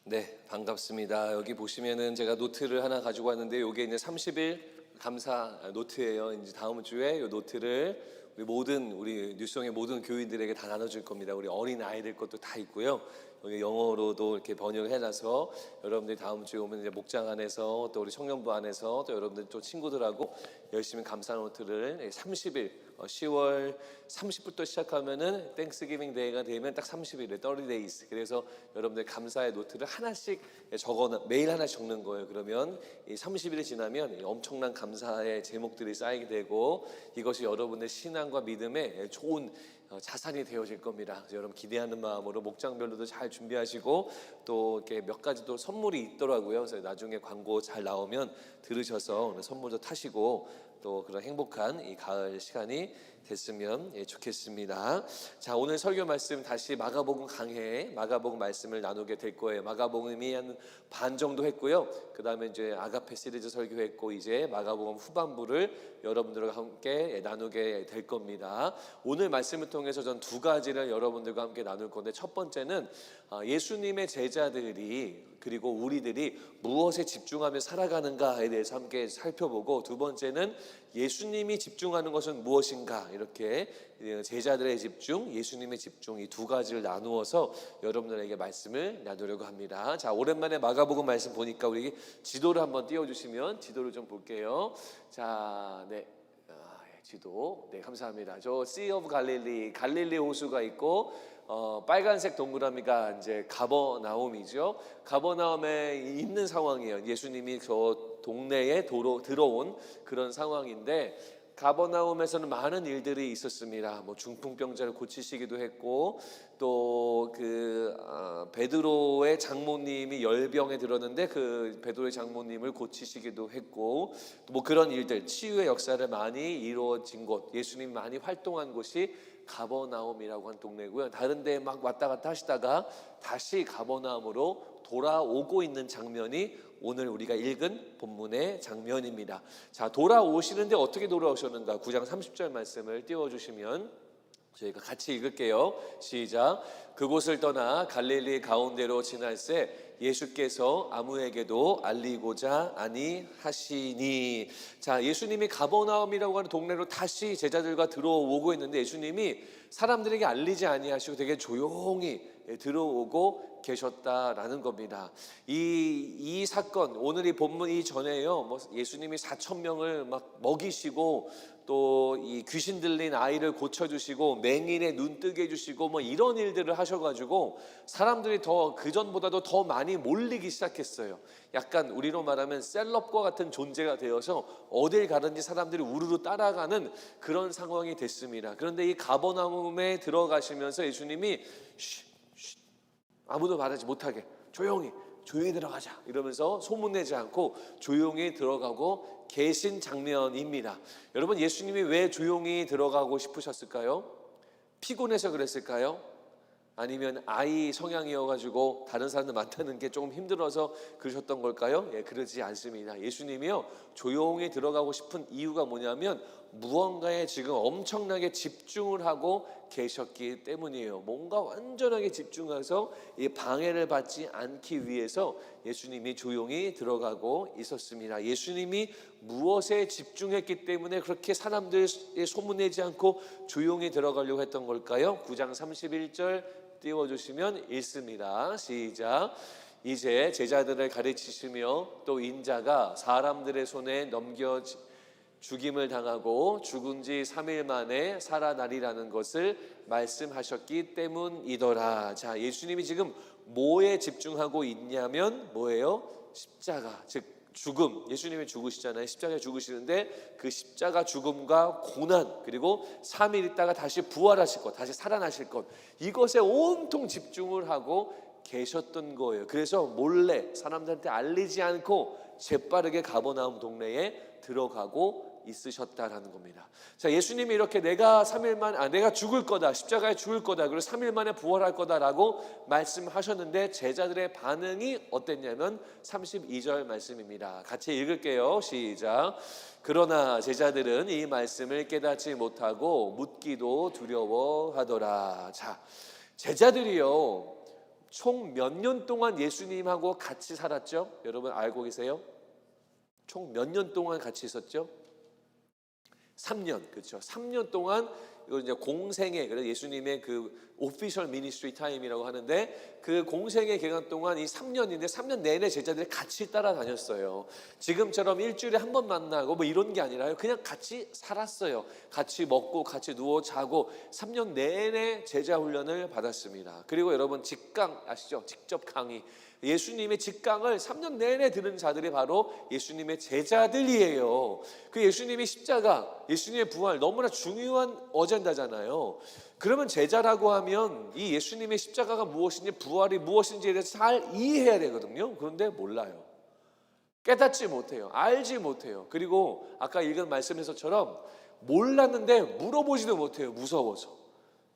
네, 반갑습니다. 여기 보시면은 제가 노트를 하나 가지고 왔는데 이게 이제 30일 감사 노트예요. 이제 다음 주에 이 노트를 우리 뉴스성의 모든 교인들에게 다 나눠줄 겁니다. 우리 어린 아이들 것도 다 있고요. 여기 영어로도 이렇게 번역을 해놔서 여러분들이 다음 주에 오면 이제 목장 안에서 또 우리 청년부 안에서 또 여러분들 또 친구들하고 열심히 감사 노트를 30일 10월 30일부터 시작하면은 땡스기빙 데이가 되면 딱 30일에 30days. 그래서 여러분들 감사의 노트를 하나씩 매일 하나씩 적는 거예요. 그러면 이 30일이 지나면 엄청난 감사의 제목들이 쌓이게 되고 이것이 여러분의 신앙과 믿음에 좋은 자산이 되어질 겁니다. 그래서 여러분 기대하는 마음으로 목장별로도 잘 준비하시고 또 이렇게 몇 가지 또 선물이 있더라고요. 그래서 나중에 광고 잘 나오면 들으셔서 선물도 타시고 또 그런 행복한 이 가을 시간이 됐으면 좋겠습니다. 자, 오늘 설교 말씀 다시 마가복음 강해 마가복음 말씀을 나누게 될 거예요. 마가복음이 한 반 정도 했고요. 그 다음에 이제 아가페 시리즈 설교했고 이제 마가복음 후반부를 여러분들과 함께 나누게 될 겁니다. 오늘 말씀을 통해서 전 두 가지를 여러분들과 함께 나눌 건데, 첫 번째는 예수님의 제자들이 그리고 우리들이 무엇에 집중하며 살아가는가에 대해서 함께 살펴보고, 두 번째는 예수님이 집중하는 것은 무엇인가, 이렇게 제자들의 집중, 예수님의 집중, 이 두 가지를 나누어서 여러분들에게 말씀을 나누려고 합니다. 자, 오랜만에 마가복음 말씀 보니까 우리 지도를 한번 띄워주시면 지도를 좀 볼게요. 자, 네. 지도, 네, 감사합니다. 저 Sea of Galilee, 갈릴리 호수가 있고 빨간색 동그라미가 이제 가버나움이죠. 가버나움에 있는 상황이에요. 예수님이 저 동네에 들어온 그런 상황인데, 가버나움에서는 많은 일들이 있었습니다. 뭐 중풍병자를 고치시기도 했고, 또 베드로의 장모님이 열병에 들었는데 그 베드로의 장모님을 고치시기도 했고, 뭐 그런 일들, 치유의 역사를 많이 이루어진 곳, 예수님이 많이 활동한 곳이 가버나움이라고 한 동네고요. 다른 데에 막 왔다 갔다 하시다가 다시 가버나움으로 돌아오고 있는 장면이 오늘 우리가 읽은 본문의 장면입니다. 자, 돌아오시는데 어떻게 돌아오셨는가? 9장 30절 말씀을 띄워주시면 저희가 같이 읽을게요. 시작. 그곳을 떠나 갈릴리 가운데로 지날새 예수께서 아무에게도 알리고자 아니하시니. 자, 예수님이 가버나움이라고 하는 동네로 다시 제자들과 들어오고 있는데, 예수님이 사람들에게 알리지 아니하시고 되게 조용히 들어오고 계셨다라는 겁니다. 이 사건, 오늘 이 본문 이전에요, 뭐 예수님이 4,000명을 막 먹이시고 또 이 귀신 들린 아이를 고쳐주시고 맹인의 눈 뜨게 해주시고 뭐 이런 일들을 하셔가지고 사람들이 더 그전보다도 더 많이 몰리기 시작했어요. 약간 우리로 말하면 셀럽과 같은 존재가 되어서 어딜 가든지 사람들이 우르르 따라가는 그런 상황이 됐습니다. 그런데 이 가버나움에 들어가시면서 예수님이 아무도 말하지 못하게 조용히 들어가자 이러면서 소문내지 않고 조용히 들어가고 계신 장면입니다. 여러분, 예수님이 왜 조용히 들어가고 싶으셨을까요? 피곤해서 그랬을까요? 아니면 아이 성향이어가지고 다른 사람들 만나는 게 조금 힘들어서 그러셨던 걸까요? 그러지 않습니다. 예수님이요, 조용히 들어가고 싶은 이유가 뭐냐면 무언가에 지금 엄청나게 집중을 하고 계셨기 때문이에요. 뭔가 완전하게 집중해서 이 방해를 받지 않기 위해서 예수님이 조용히 들어가고 있었습니다. 예수님이 무엇에 집중했기 때문에 그렇게 사람들이 소문내지 않고 조용히 들어가려고 했던 걸까요? 9장 31절 띄워주시면 읽습니다. 시작. 이제 제자들을 가르치시며 또 인자가 사람들의 손에 넘겨 죽임을 당하고 죽은 지 3일 만에 살아나리라는 것을 말씀하셨기 때문이더라. 자, 예수님이 지금 뭐에 집중하고 있냐면 뭐예요? 십자가, 즉 죽음. 예수님이 죽으시잖아요. 십자가에 죽으시는데 그 십자가 죽음과 고난, 그리고 3일 있다가 다시 부활하실 것, 다시 살아나실 것, 이것에 온통 집중을 하고 계셨던 거예요. 그래서 몰래 사람들한테 알리지 않고 재빠르게 가버나움 동네에 들어가고 있으셨다라는 겁니다. 자, 예수님이 이렇게 내가 죽을 거다, 십자가에 죽을 거다, 그리고 3일 만에 부활할 거다라고 말씀하셨는데 제자들의 반응이 어땠냐면 32절 말씀입니다. 같이 읽을게요. 시작. 그러나 제자들은 이 말씀을 깨닫지 못하고 묻기도 두려워하더라. 자, 제자들이요, 총 몇 년 동안 예수님하고 같이 살았죠? 여러분 알고 계세요? 총 몇 년 동안 같이 있었죠? 3년, 그렇죠? 3년 동안 이거 이제 공생애, 그래서 예수님의 그 오피셜 미니스트리 타임이라고 하는데 그 공생애 기간 동안 이 3년인데 3년 내내 제자들이 같이 따라다녔어요. 지금처럼 일주일에 한 번 만나고 뭐 이런 게 아니라요. 그냥 같이 살았어요. 같이 먹고 같이 누워 자고 3년 내내 제자 훈련을 받았습니다. 그리고 여러분 직강 아시죠? 직접 강의. 예수님의 직강을 3년 내내 들은 자들이 바로 예수님의 제자들이에요. 그 예수님의 십자가, 예수님의 부활 너무나 중요한 어젠다잖아요. 그러면 제자라고 하면 이 예수님의 십자가가 무엇인지 부활이 무엇인지에 대해서 잘 이해해야 되거든요. 그런데 몰라요. 깨닫지 못해요. 알지 못해요. 그리고 아까 읽은 말씀에서처럼 몰랐는데 물어보지도 못해요. 무서워서.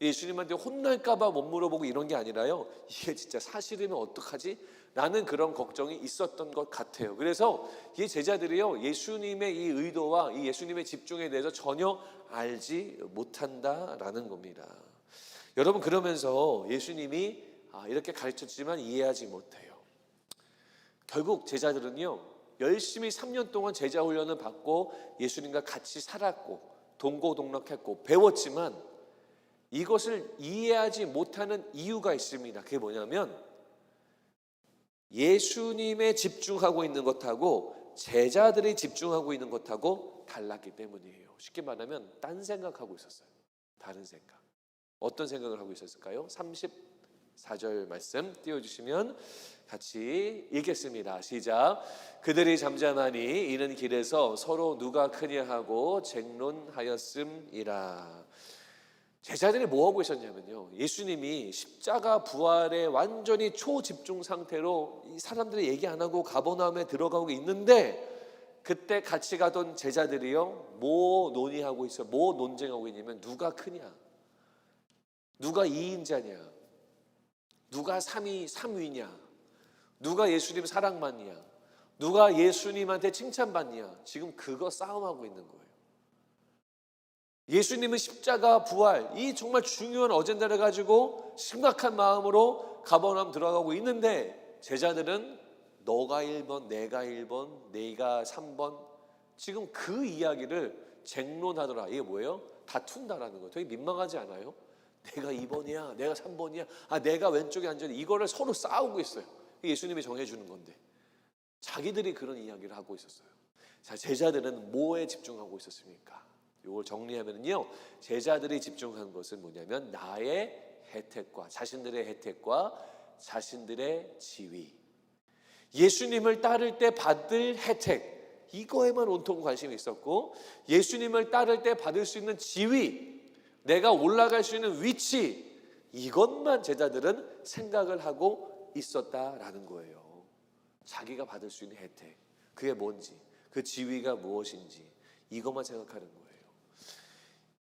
예수님한테 혼날까봐 못 물어보고 이런 게 아니라요. 이게 진짜 사실이면 어떡하지? 라는 그런 걱정이 있었던 것 같아요. 그래서 이 제자들이요, 예수님의 이 의도와 이 예수님의 집중에 대해서 전혀 알지 못한다라는 겁니다. 여러분, 그러면서 예수님이 이렇게 가르쳤지만 이해하지 못해요. 결국 제자들은요, 열심히 3년 동안 제자 훈련을 받고 예수님과 같이 살았고 동고동락했고 배웠지만 이것을 이해하지 못하는 이유가 있습니다. 그게 뭐냐면 예수님에 집중하고 있는 것하고 제자들이 집중하고 있는 것하고 달랐기 때문이에요. 쉽게 말하면 딴 생각하고 있었어요. 다른 생각. 어떤 생각을 하고 있었을까요? 34절 말씀 띄워주시면 같이 읽겠습니다. 시작. 그들이 잠잠하니 이는 길에서 서로 누가 크냐 하고 쟁론하였음이라. 제자들이 뭐하고 있었냐면요, 예수님이 십자가 부활에 완전히 초집중 상태로 이 사람들이 얘기 안 하고 가버나움에 들어가고 있는데 그때 같이 가던 제자들이요, 뭐 논의하고 있어요? 뭐 논쟁하고 있냐면 누가 크냐, 누가 2인자냐, 누가 3위냐, 누가 예수님 사랑받냐, 누가 예수님한테 칭찬받냐. 지금 그거 싸움하고 있는 거예요. 예수님은 십자가 부활 이 정말 중요한 어젠다를 가지고 심각한 마음으로 가버나움 들어가고 있는데 제자들은 너가 1번, 내가 1번, 내가 3번 지금 그 이야기를 쟁론하더라. 이게 뭐예요? 다툰다라는 거예요. 되게 민망하지 않아요? 내가 2번이야, 내가 3번이야, 내가 왼쪽에 앉았는데 이거를 서로 싸우고 있어요. 예수님이 정해주는 건데 자기들이 그런 이야기를 하고 있었어요. 자, 제자들은 뭐에 집중하고 있었습니까? 이걸 정리하면요, 제자들이 집중한 것은 뭐냐면 나의 혜택과 자신들의 혜택과 자신들의 지위, 예수님을 따를 때 받을 혜택, 이거에만 온통 관심이 있었고 예수님을 따를 때 받을 수 있는 지위, 내가 올라갈 수 있는 위치, 이것만 제자들은 생각을 하고 있었다라는 거예요. 자기가 받을 수 있는 혜택, 그게 뭔지, 그 지위가 무엇인지 이것만 생각하는 거예요.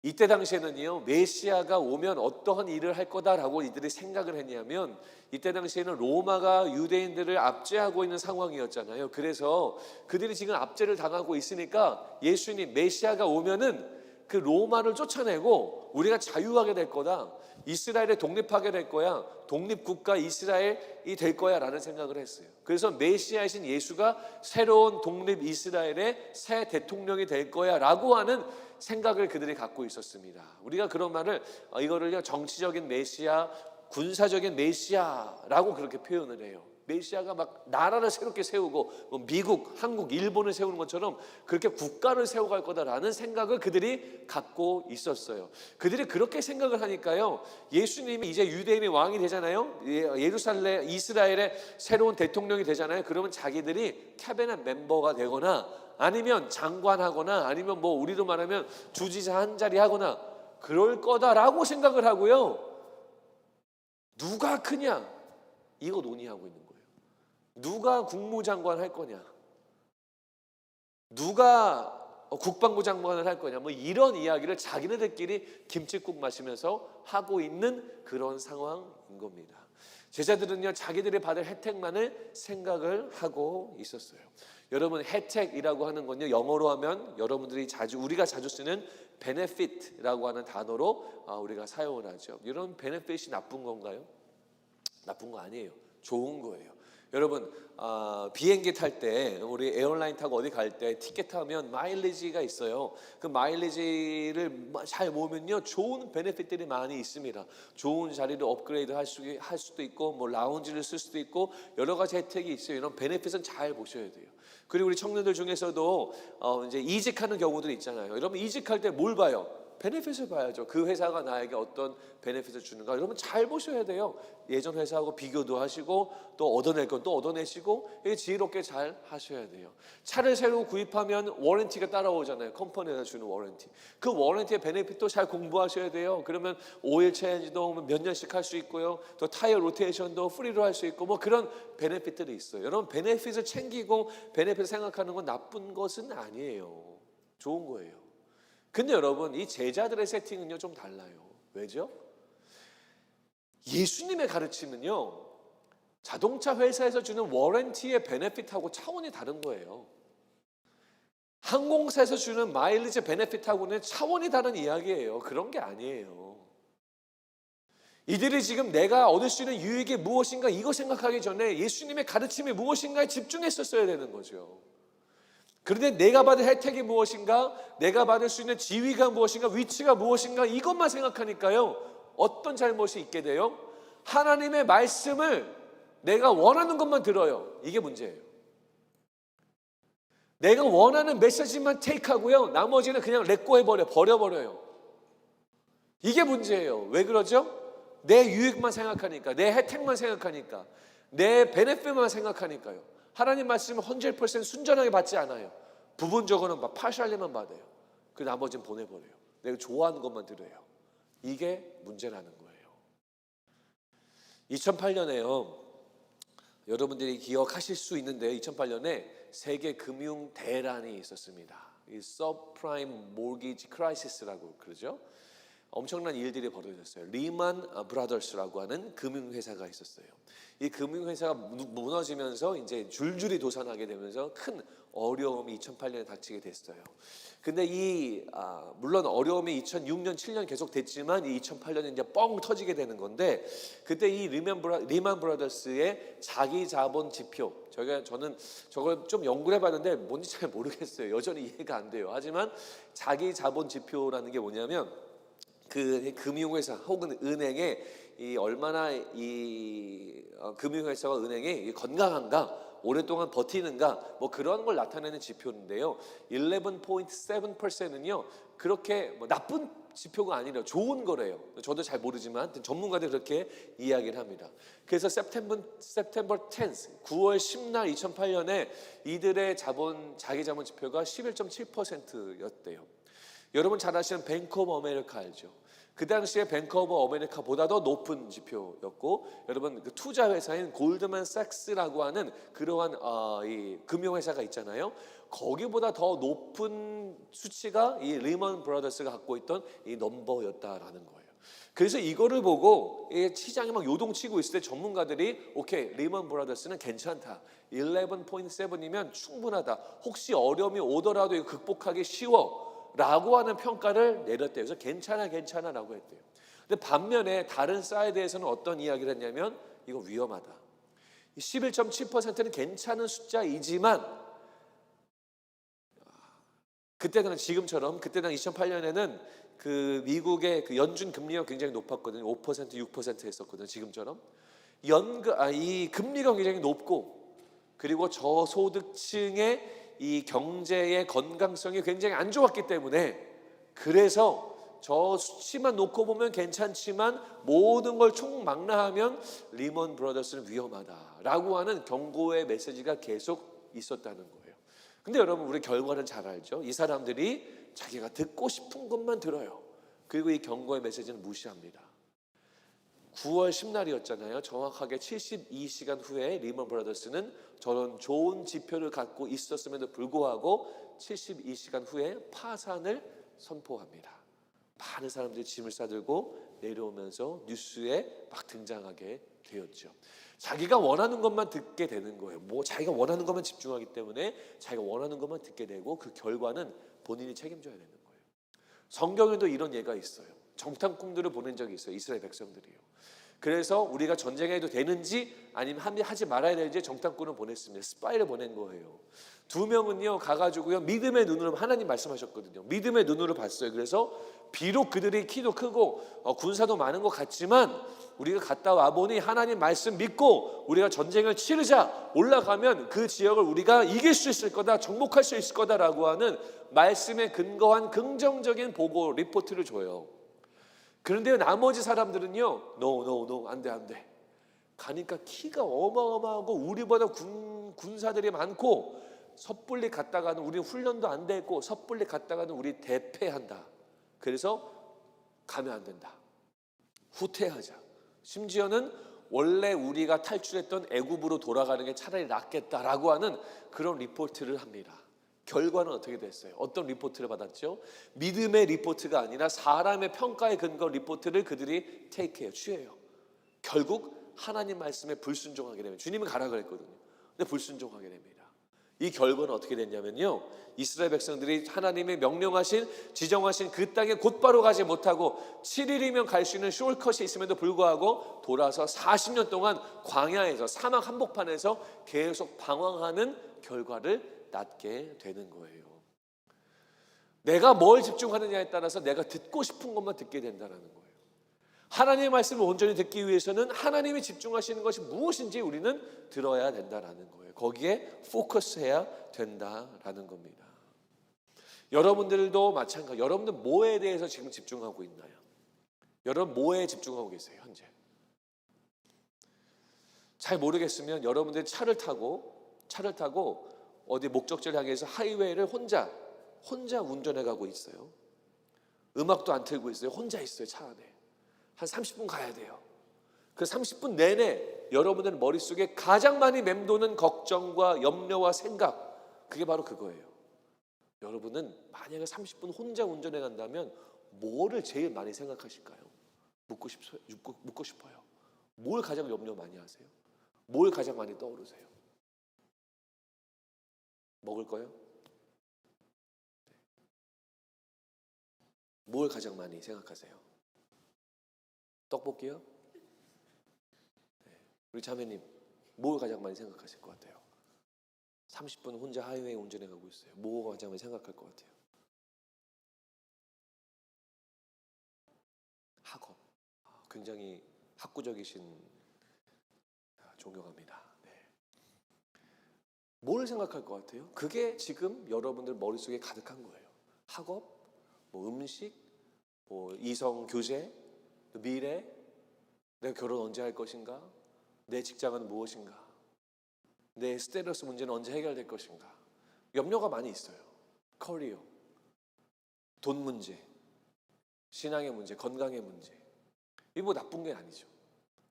이때 당시에는요, 메시아가 오면 어떠한 일을 할 거다라고 이들이 생각을 했냐면 이때 당시에는 로마가 유대인들을 압제하고 있는 상황이었잖아요. 그래서 그들이 지금 압제를 당하고 있으니까 예수님 메시아가 오면은 그 로마를 쫓아내고 우리가 자유하게 될 거다, 이스라엘에 독립하게 될 거야, 독립국가 이스라엘이 될 거야 라는 생각을 했어요. 그래서 메시아이신 예수가 새로운 독립 이스라엘의 새 대통령이 될 거야 라고 하는 생각을 그들이 갖고 있었습니다. 우리가 그런 말을 이거를 정치적인 메시아, 군사적인 메시아라고 그렇게 표현을 해요. 메시아가 막 나라를 새롭게 세우고 미국, 한국, 일본을 세우는 것처럼 그렇게 국가를 세워갈 거다라는 생각을 그들이 갖고 있었어요. 그들이 그렇게 생각을 하니까요, 예수님이 이제 유대인의 왕이 되잖아요. 예루살렘, 이스라엘의 새로운 대통령이 되잖아요. 그러면 자기들이 캐비넷 멤버가 되거나 아니면 장관하거나 아니면 뭐 우리로 말하면 주지사 한 자리 하거나 그럴 거다라고 생각을 하고요, 누가 크냐 이거 논의하고 있는 거예요. 누가 국무장관 할 거냐, 누가 국방부 장관을 할 거냐, 뭐 이런 이야기를 자기네들끼리 김칫국 마시면서 하고 있는 그런 상황인 겁니다. 제자들은요, 자기들이 받을 혜택만을 생각을 하고 있었어요. 여러분, 혜택이라고 하는 건요, 영어로 하면 여러분들이 우리가 자주 쓰는 benefit라고 하는 단어로 우리가 사용을 하죠. 이런 benefit이 나쁜 건가요? 나쁜 거 아니에요. 좋은 거예요. 여러분, 비행기 탈 때, 우리 에어라인 타고 어디 갈 때 티켓 타면 마일리지가 있어요. 그 마일리지를 잘 모으면요, 좋은 베네핏들이 많이 있습니다. 좋은 자리를 업그레이드 할 수도 있고, 뭐 라운지를 쓸 수도 있고, 여러 가지 혜택이 있어요. 이런 베네핏은 잘 보셔야 돼요. 그리고 우리 청년들 중에서도 이제 이직하는 경우들이 있잖아요. 여러분, 이직할 때 뭘 봐요? 베네핏을 봐야죠. 그 회사가 나에게 어떤 베네핏을 주는가, 여러분 잘 보셔야 돼요. 예전 회사하고 비교도 하시고, 또 얻어낼 건 또 얻어내시고, 이게 지혜롭게 잘 하셔야 돼요. 차를 새로 구입하면 워런티가 따라오잖아요. 컴퍼니에서 주는 워런티. 그 워런티의 베네핏도 잘 공부하셔야 돼요. 그러면 오일 체인지도 몇 년씩 할 수 있고요. 또 타이어 로테이션도 프리로 할 수 있고, 뭐 그런 베네핏들이 있어요. 여러분, 베네핏을 챙기고 베네핏을 생각하는 건 나쁜 것은 아니에요. 좋은 거예요. 근데 여러분, 이 제자들의 세팅은요 좀 달라요. 왜죠? 예수님의 가르침은요, 자동차 회사에서 주는 워런티의 베네핏하고 차원이 다른 거예요. 항공사에서 주는 마일리지 베네핏하고는 차원이 다른 이야기예요. 그런 게 아니에요. 이들이 지금 내가 얻을 수 있는 유익이 무엇인가 이거 생각하기 전에 예수님의 가르침이 무엇인가에 집중했었어야 되는 거죠. 그런데 내가 받을 혜택이 무엇인가, 내가 받을 수 있는 지위가 무엇인가, 위치가 무엇인가, 이것만 생각하니까요, 어떤 잘못이 있게 돼요? 하나님의 말씀을 내가 원하는 것만 들어요. 이게 문제예요. 내가 원하는 메시지만 테이크하고요, 나머지는 그냥 버려버려요. 이게 문제예요. 왜 그러죠? 내 유익만 생각하니까, 내 혜택만 생각하니까, 내 베네핏만 생각하니까요. 하나님 말씀은 100% 순전하게 받지 않아요. 부분적으로는 파셜리만 받아요. 그 나머지는 보내버려요. 내가 좋아하는 것만 들어요. 이게 문제라는 거예요. 2008년에요. 여러분들이 기억하실 수 있는데 2008년에 세계 금융 대란이 있었습니다. 이 서브프라임 모기지 크라이시스라고 그러죠. 엄청난 일들이 벌어졌어요. 리만 브라더스라고 하는 금융회사가 있었어요. 이 금융회사가 무너지면서 이제 줄줄이 도산하게 되면서 큰 어려움이 2008년에 닥치게 됐어요. 근데 물론 어려움이 2006년, 7년 계속 됐지만 2008년에 이제 뻥 터지게 되는 건데, 그때 이 리만 브라더스의 자기 자본 지표, 저는 저걸 좀 연구를 해봤는데 뭔지 잘 모르겠어요. 여전히 이해가 안 돼요. 하지만 자기 자본 지표라는 게 뭐냐면, 그 금융회사 혹은 은행에 얼마나 금융회사와 은행이 건강한가, 오랫동안 버티는가, 뭐 그런 걸 나타내는 지표인데요. 11.7%는요 그렇게 뭐 나쁜 지표가 아니라 좋은 거래요. 저도 잘 모르지만 전문가들이 그렇게 이야기를 합니다. 그래서 September 10th, 9월 10날 2008년에 이들의 자기 자본 지표가 11.7%였대요. 여러분 잘 아시는 뱅크 오브 아메리카 알죠? 그 당시에 뱅크 오브 아메리카보다도 높은 지표였고, 여러분 그 투자 회사인 골드만삭스라고 하는 그러한 이 금융회사가 있잖아요. 거기보다 더 높은 수치가 이 리먼 브라더스가 갖고 있던 이 넘버였다라는 거예요. 그래서 이거를 보고 시장이 막 요동치고 있을 때 전문가들이 오케이, 리먼 브라더스는 괜찮다. 11.7이면 충분하다. 혹시 어려움이 오더라도 이거 극복하기 쉬워. 라고 하는 평가를 내렸대요. 그래서 괜찮아 라고 했대요. 근데 반면에 다른 사이드에서는 어떤 이야기를 했냐면 이거 위험하다. 11.7%는 괜찮은 숫자이지만 그때는 지금처럼, 그때는 2008년에는 그 미국의 그 연준 금리가 굉장히 높았거든요. 5%, 6% 했었거든요. 지금처럼 이 금리가 굉장히 높고, 그리고 저소득층의 이 경제의 건강성이 굉장히 안 좋았기 때문에, 그래서 저 수치만 놓고 보면 괜찮지만 모든 걸 총망라하면 리먼 브라더스는 위험하다라고 하는 경고의 메시지가 계속 있었다는 거예요. 근데 여러분, 우리 결과는 잘 알죠. 이 사람들이 자기가 듣고 싶은 것만 들어요. 그리고 이 경고의 메시지는 무시합니다. 9월 10날이었잖아요. 정확하게 72시간 후에 리먼 브라더스는 저런 좋은 지표를 갖고 있었음에도 불구하고 72시간 후에 파산을 선포합니다. 많은 사람들이 짐을 싸들고 내려오면서 뉴스에 막 등장하게 되었죠. 자기가 원하는 것만 듣게 되는 거예요. 뭐 자기가 원하는 것만 집중하기 때문에 자기가 원하는 것만 듣게 되고, 그 결과는 본인이 책임져야 되는 거예요. 성경에도 이런 예가 있어요. 정탐꾼들을 보낸 적이 있어요. 이스라엘 백성들이요. 그래서 우리가 전쟁해도 되는지 아니면 하지 말아야 되는지 정탐꾼을 보냈습니다. 스파이를 보낸 거예요. 두 명은요 가가지고요 믿음의 눈으로 하나님 말씀하셨거든요. 믿음의 눈으로 봤어요. 그래서 비록 그들이 키도 크고 군사도 많은 것 같지만 우리가 갔다 와보니 하나님 말씀 믿고 우리가 전쟁을 치르자, 올라가면 그 지역을 우리가 이길 수 있을 거다, 정복할 수 있을 거다라고 하는 말씀에 근거한 긍정적인 보고 리포트를 줘요. 그런데 나머지 사람들은요 no 안 돼. 가니까 키가 어마어마하고 우리보다 군사들이 많고 섣불리 갔다가는 우리 훈련도 안 되고 섣불리 갔다가는 우리 대패한다. 그래서 가면 안 된다. 후퇴하자. 심지어는 원래 우리가 탈출했던 애굽으로 돌아가는 게 차라리 낫겠다라고 하는 그런 리포트를 합니다. 결과는 어떻게 됐어요? 어떤 리포트를 받았죠? 믿음의 리포트가 아니라 사람의 평가에 근거 리포트를 그들이 테이크해요. 취해요. 결국 하나님 말씀에 불순종하게 되면, 주님은 가라 그랬거든요. 근데 불순종하게 됩니다. 이 결과는 어떻게 됐냐면요, 이스라엘 백성들이 하나님의 명령하신 지정하신 그 땅에 곧바로 가지 못하고 7일이면 갈 수 있는 숄컷이 있음에도 불구하고 돌아서 40년 동안 광야에서 사막 한복판에서 계속 방황하는 결과를 낳게 되는 거예요. 내가 뭘 집중하느냐에 따라서 내가 듣고 싶은 것만 듣게 된다는 거예요. 하나님의 말씀을 온전히 듣기 위해서는 하나님이 집중하시는 것이 무엇인지 우리는 들어야 된다는 거예요. 거기에 포커스해야 된다라는 겁니다. 여러분들도 마찬가지. 여러분들 뭐에 대해서 지금 집중하고 있나요? 여러분 뭐에 집중하고 계세요 현재? 잘 모르겠으면 여러분들이 차를 타고 어디 목적지를 향해서 하이웨이를 혼자 운전해 가고 있어요. 음악도 안 틀고 있어요. 혼자 있어요. 차 안에. 한 30분 가야 돼요. 그 30분 내내 여러분들 머릿속에 가장 많이 맴도는 걱정과 염려와 생각, 그게 바로 그거예요. 여러분은 만약에 30분 혼자 운전해 간다면 뭐를 제일 많이 생각하실까요? 묻고 싶어요. 뭘 가장 염려 많이 하세요? 뭘 가장 많이 떠오르세요? 먹을 거요? 뭘 가장 많이 생각하세요? 떡볶이요? 네. 우리 자매님 뭘 가장 많이 생각하실 것 같아요? 30분 혼자 하이웨이 운전해 가고 있어요. 뭐 가장 많이 생각할 것 같아요? 학업. 굉장히 학구적이신, 존경합니다. 네. 뭘 생각할 것 같아요? 그게 지금 여러분들 머릿속에 가득한 거예요. 학업, 뭐 음식, 뭐 이성 교제, 미래, 내가 결혼 언제 할 것인가, 내 직장은 무엇인가, 내 스테이터스 문제는 언제 해결될 것인가. 염려가 많이 있어요. 커리어, 돈 문제, 신앙의 문제, 건강의 문제. 이게 뭐 나쁜 게 아니죠.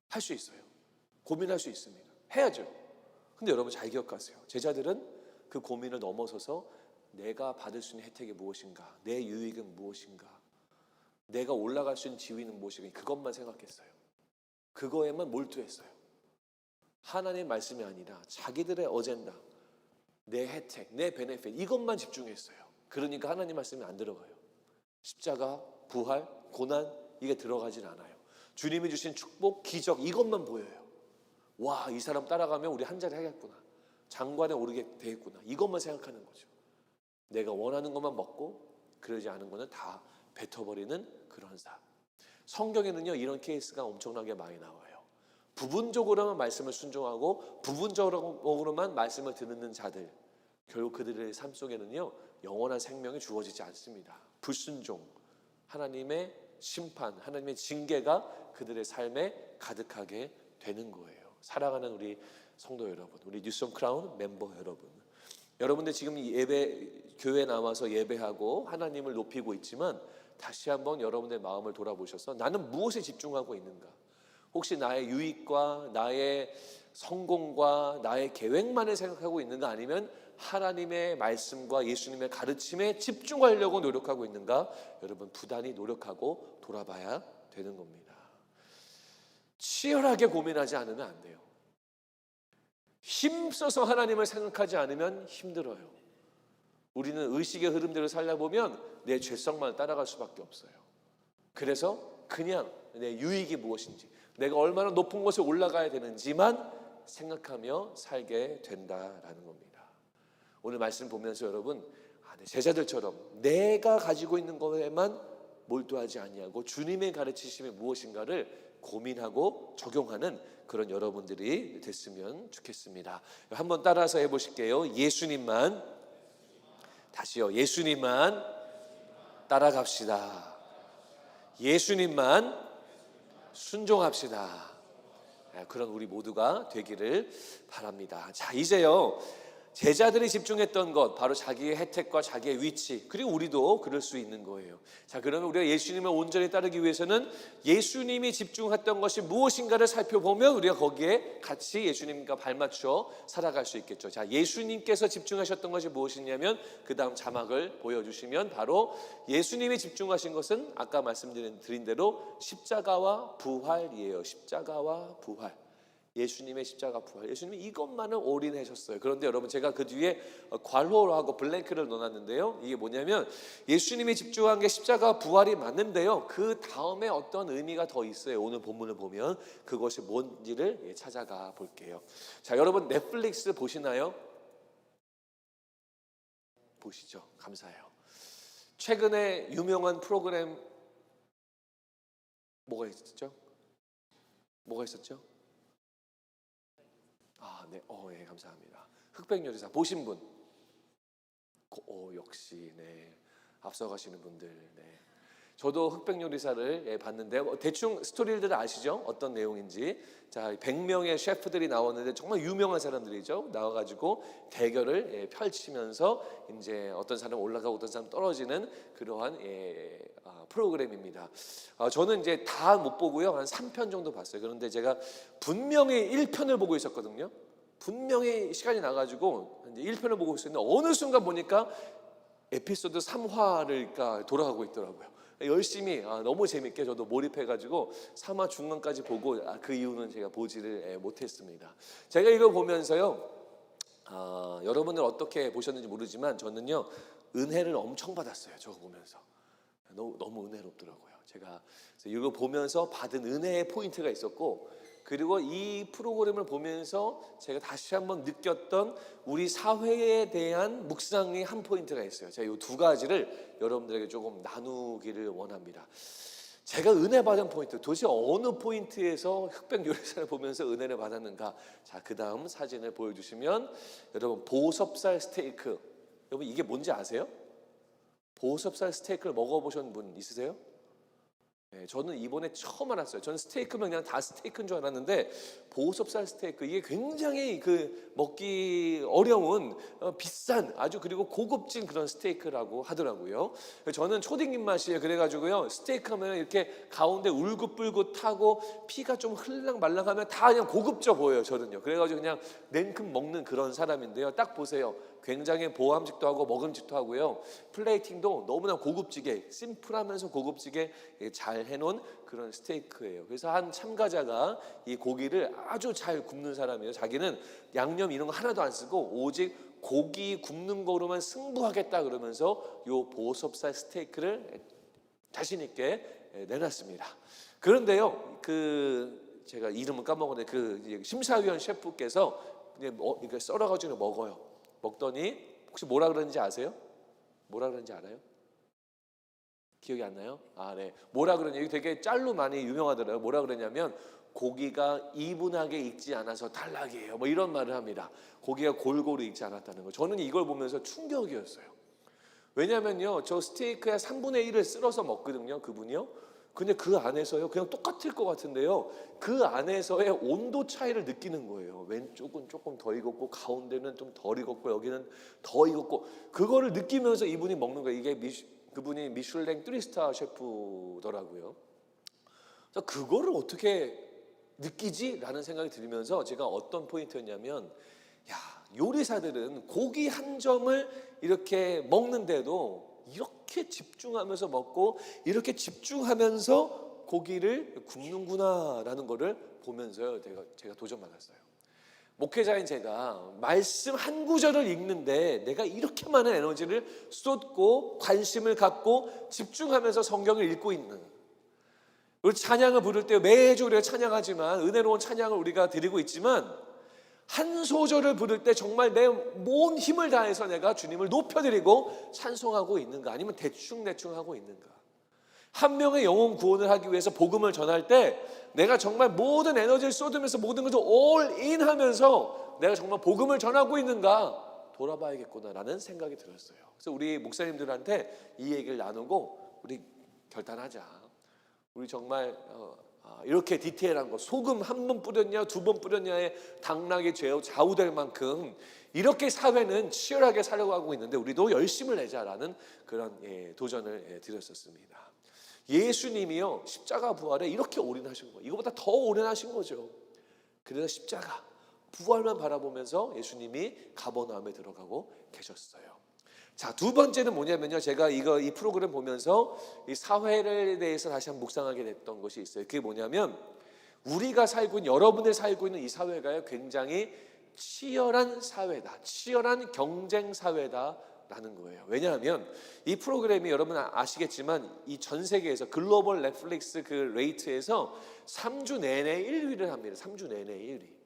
할 수 있어요. 고민할 수 있습니다. 해야죠. 근데 여러분 잘 기억하세요. 제자들은 그 고민을 넘어서서 내가 받을 수 있는 혜택이 무엇인가, 내 유익은 무엇인가, 내가 올라갈 수 있는 지위는 무엇인가, 그것만 생각했어요. 그거에만 몰두했어요. 하나님의 말씀이 아니라 자기들의 어젠다, 내 혜택, 내 베네핏, 이것만 집중했어요. 그러니까 하나님 말씀이 안 들어가요. 십자가, 부활, 고난, 이게 들어가진 않아요. 주님이 주신 축복, 기적, 이것만 보여요. 와, 이 사람 따라가면 우리 한 자리 하겠구나, 장관에 오르게 되겠구나, 이것만 생각하는 거죠. 내가 원하는 것만 먹고 그러지 않은 거는 다 뱉어버리는 그런 삶. 성경에는요 이런 케이스가 엄청나게 많이 나와요. 부분적으로만 말씀을 순종하고 부분적으로만 말씀을 듣는 자들, 결국 그들의 삶 속에는요 영원한 생명이 주어지지 않습니다. 불순종, 하나님의 심판, 하나님의 징계가 그들의 삶에 가득하게 되는 거예요. 사랑하는 우리 성도 여러분, 우리 뉴송 크라운 멤버 여러분, 여러분들 지금 교회에 나와서 예배하고 하나님을 높이고 있지만 다시 한번 여러분의 마음을 돌아보셔서 나는 무엇에 집중하고 있는가? 혹시 나의 유익과 나의 성공과 나의 계획만을 생각하고 있는가? 아니면 하나님의 말씀과 예수님의 가르침에 집중하려고 노력하고 있는가? 여러분 부단히 노력하고 돌아봐야 되는 겁니다. 치열하게 고민하지 않으면 안 돼요. 힘써서 하나님을 생각하지 않으면 힘들어요. 우리는 의식의 흐름대로 살다 보면 내 죄성만 따라갈 수밖에 없어요. 그래서 그냥 내 유익이 무엇인지, 내가 얼마나 높은 곳에 올라가야 되는지만 생각하며 살게 된다라는 겁니다. 오늘 말씀 보면서 여러분, 내 제자들처럼 내가 가지고 있는 것에만 몰두하지 아니하고 주님의 가르치심이 무엇인가를 고민하고 적용하는 그런 여러분들이 됐으면 좋겠습니다. 한번 따라서 해보실게요. 예수님만, 다시요, 예수님만 따라갑시다. 예수님만 순종합시다. 그런 우리 모두가 되기를 바랍니다. 자, 이제요, 제자들이 집중했던 것, 바로 자기의 혜택과 자기의 위치, 그리고 우리도 그럴 수 있는 거예요. 자, 그러면 우리가 예수님을 온전히 따르기 위해서는 예수님이 집중했던 것이 무엇인가를 살펴보면 우리가 거기에 같이 예수님과 발맞춰 살아갈 수 있겠죠. 자, 예수님께서 집중하셨던 것이 무엇이냐면, 그 다음 자막을 보여주시면 바로 예수님이 집중하신 것은 아까 말씀드린 대로 십자가와 부활이에요. 십자가와 부활. 예수님의 십자가 부활, 예수님이 이것만을 올인하셨어요. 그런데 여러분, 제가 그 뒤에 괄호로 하고 블랭크를 넣어놨는데요, 이게 뭐냐면 예수님이 집중한 게 십자가 부활이 맞는데요, 그 다음에 어떤 의미가 더 있어요. 오늘 본문을 보면 그것이 뭔지를 찾아가 볼게요. 자, 여러분 넷플릭스 보시나요? 보시죠. 감사해요. 최근에 유명한 프로그램 뭐가 있었죠? 뭐가 있었죠? 네, 예, 감사합니다. 흑백요리사 보신 분? 역시, 네, 앞서가시는 분들, 네. 저도 흑백요리사를 봤는데 대충 스토리를 아시죠? 어떤 내용인지. 자, 100명의 셰프들이 나왔는데 정말 유명한 사람들이죠. 나와가지고 대결을 펼치면서 이제 어떤 사람 올라가고 어떤 사람 떨어지는 그러한 프로그램입니다. 저는 이제 다 못 보고요, 한 3편 정도 봤어요. 그런데 제가 분명히 1편을 보고 있었거든요. 분명히 시간이 나가지고 이제 1편을 보고 있었는데 어느 순간 보니까 에피소드 3화를 돌아가고 있더라고요. 열심히 너무 재밌게 저도 몰입해가지고 3화 중간까지 보고 그 이후는 제가 보지를 못했습니다. 제가 이걸 보면서요, 여러분들 어떻게 보셨는지 모르지만 저는요, 은혜를 엄청 받았어요. 저거 보면서 너무 은혜롭더라고요. 제가 이거 보면서 받은 은혜의 포인트가 있었고, 그리고 이 프로그램을 보면서 제가 다시 한번 느꼈던 우리 사회에 대한 묵상의 한 포인트가 있어요. 제가 이 두 가지를 여러분들에게 조금 나누기를 원합니다. 제가 은혜 받은 포인트, 도대체 어느 포인트에서 흑백요리사를 보면서 은혜를 받았는가? 자, 그 다음 사진을 보여주시면, 여러분 보섭살 스테이크, 여러분 이게 뭔지 아세요? 보섭살 스테이크를 먹어보신 분 있으세요? 네, 저는 이번에 처음 알았어요. 저는 스테이크면 그냥 다 스테이크인 줄 알았는데 보섭살 스테이크, 이게 굉장히 먹기 어려운 비싼 아주 그리고 고급진 그런 스테이크라고 하더라고요. 저는 초딩 입맛이에요. 그래가지고요, 스테이크 하면 이렇게 가운데 울긋불긋하고 피가 좀 흘랑말랑하면 다 그냥 고급져 보여요. 저는요. 그래가지고 그냥 냉큼 먹는 그런 사람인데요. 딱 보세요. 굉장히 보암직도 하고 먹음직도 하고요, 플레이팅도 너무나 고급지게, 심플하면서 고급지게 잘 해놓은 그런 스테이크예요. 그래서 한 참가자가 이 고기를 아주 잘 굽는 사람이에요. 자기는 양념 이런 거 하나도 안 쓰고 오직 고기 굽는 거로만 승부하겠다 그러면서 요 보섭살 스테이크를 자신 있게 내놨습니다. 그런데요, 제가 이름은 까먹었는데 심사위원 셰프께서 이렇게 썰어가지고 먹어요. 먹더니 혹시 뭐라 그러는지 아세요? 뭐라 그러는지 알아요? 기억이 안 나요? 네. 뭐라 그러냐, 이게 되게 짤로 많이 유명하더라고요. 뭐라 그러냐면 고기가 이분하게 익지 않아서 탈락이에요, 뭐 이런 말을 합니다. 고기가 골고루 익지 않았다는 거. 저는 이걸 보면서 충격이었어요. 왜냐면요, 저 스테이크의 3분의 1을 쓸어서 먹거든요, 그분이요. 근데 그 안에서요, 그냥 똑같을 것 같은데요, 그 안에서의 온도 차이를 느끼는 거예요. 왼쪽은 조금 더 익었고 가운데는 좀 덜 익었고 여기는 더 익었고, 그거를 느끼면서 이분이 먹는 거예요. 이게 그분이 미슐랭 3스타 셰프더라고요. 그래서 그거를 어떻게 느끼지? 라는 생각이 들면서 제가 어떤 포인트였냐면, 요리사들은 고기 한 점을 이렇게 먹는데도 이렇게 집중하면서 먹고 이렇게 집중하면서 고기를 굽는구나 라는 거를 보면서요, 제가 도전받았어요. 목회자인 제가 말씀 한 구절을 읽는데 내가 이렇게 많은 에너지를 쏟고 관심을 갖고 집중하면서 성경을 읽고 있는, 우리 찬양을 부를 때 매주 우리가 찬양하지만, 은혜로운 찬양을 우리가 드리고 있지만, 한 소절을 부를 때 정말 내 온 힘을 다해서 내가 주님을 높여드리고 찬송하고 있는가, 아니면 대충 하고 있는가. 한 명의 영혼 구원을 하기 위해서 복음을 전할 때 내가 정말 모든 에너지를 쏟으면서 모든 것을 올인 하면서 내가 정말 복음을 전하고 있는가 돌아봐야겠구나라는 생각이 들었어요. 그래서 우리 목사님들한테 이 얘기를 나누고 우리 결단하자. 우리 정말 이렇게 디테일한 거, 소금 한 번 뿌렸냐 두 번 뿌렸냐에 당락이 좌우될 만큼 이렇게 사회는 치열하게 살려고 하고 있는데 우리도 열심을 내자라는 그런 도전을 드렸었습니다. 예수님이요, 십자가 부활에 이렇게 올인하신 거예요. 이거보다 더 올인하신 거죠. 그래서 십자가 부활만 바라보면서 예수님이 가버나움에 들어가고 계셨어요. 자, 두 번째는 뭐냐면요, 제가 이 프로그램 보면서 이 사회에 대해서 다시 한번 묵상하게 됐던 것이 있어요. 그게 뭐냐면, 우리가 살고 있는, 여러분들 살고 있는 이 사회가요, 굉장히 치열한 사회다, 치열한 경쟁 사회다라는 거예요. 왜냐하면 이 프로그램이 여러분 아시겠지만 이 전 세계에서 글로벌 넷플릭스 그 레이트에서 3주 내내 1위를 합니다. 3주 내내 1위.